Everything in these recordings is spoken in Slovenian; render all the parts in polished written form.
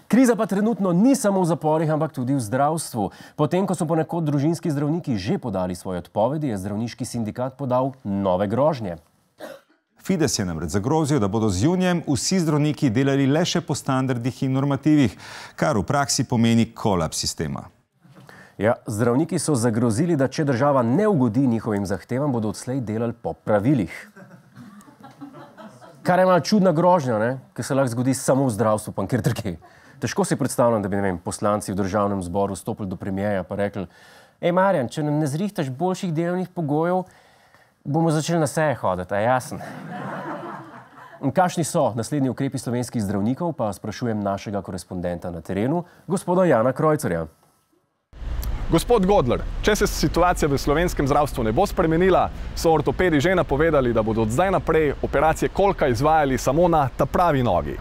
Kriza pa trenutno ni samo v zaporih, ampak tudi v zdravstvu. Potem, ko so ponekod družinski zdravniki že podali svoje odpovedi, je zdravniški sindikat podal nove grožnje. Fides je namreč zagrozil, da bodo z junijem vsi zdravniki delali le še po standardih in normativih, kar v praksi pomeni kolaps sistema. Ja, zdravniki so zagrozili, da če država ne ugodi njihovim zahtevam, bodo odslej delali po pravilih. Kar je malo čudna grožnja, ne? Ki se lahko zgodi samo v zdravstvu, pa kjer drugje. Težko si predstavljam, da bi, ne vem, poslanci v državnem zboru stopili do premierja pa rekli: "Ej, Marjan, če nam ne zrihtaš boljših delovnih pogojev, bomo začeli na seje hoditi, a jasen?" In kakšni so naslednji ukrepi slovenskih zdravnikov, pa sprašujem našega korespondenta na terenu, gospoda Jana Krojcarja. Gospod Godler, če se situacija v slovenskem zdravstvu ne bo spremenila, so ortopedi že napovedali, da bodo od zdaj naprej operacije kolka izvajali samo na ta pravi nogi.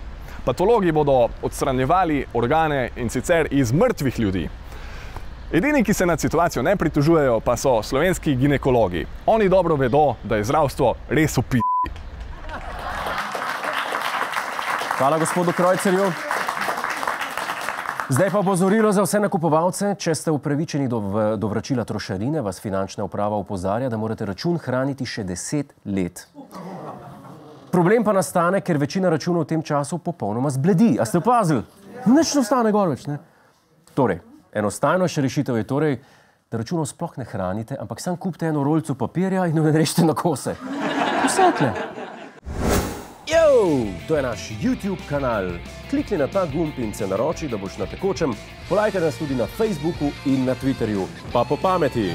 Patologi bodo odstranjevali organe in sicer iz mrtvih ljudi. Edini, ki se nad situacijo ne pritožujejo, pa so slovenski ginekologi. Oni dobro vedo, da je zdravstvo res v p***i. Hvala gospodu Krojcarju. Zdaj pa opozorilo za vse nakupovalce. Če ste upravičeni do vračila trošarine, vas finančna uprava opozarja, da morate račun hraniti še 10 let. Problem pa nastane, ker večina računov v tem času popolnoma zbledi. A ste opazili? Nič ne ostane gor več, ne? Torej, enostavnejša rešitev je torej, da računov sploh ne hranite, ampak samo kupite eno rolico papirja in jo narežite na kose. Vse tle. To je naš YouTube kanal. Klikni na ta gumb in se naroči, da boš na tekočem. Polajkaj nas tudi na Facebooku in na Twitterju. Pa po pameti!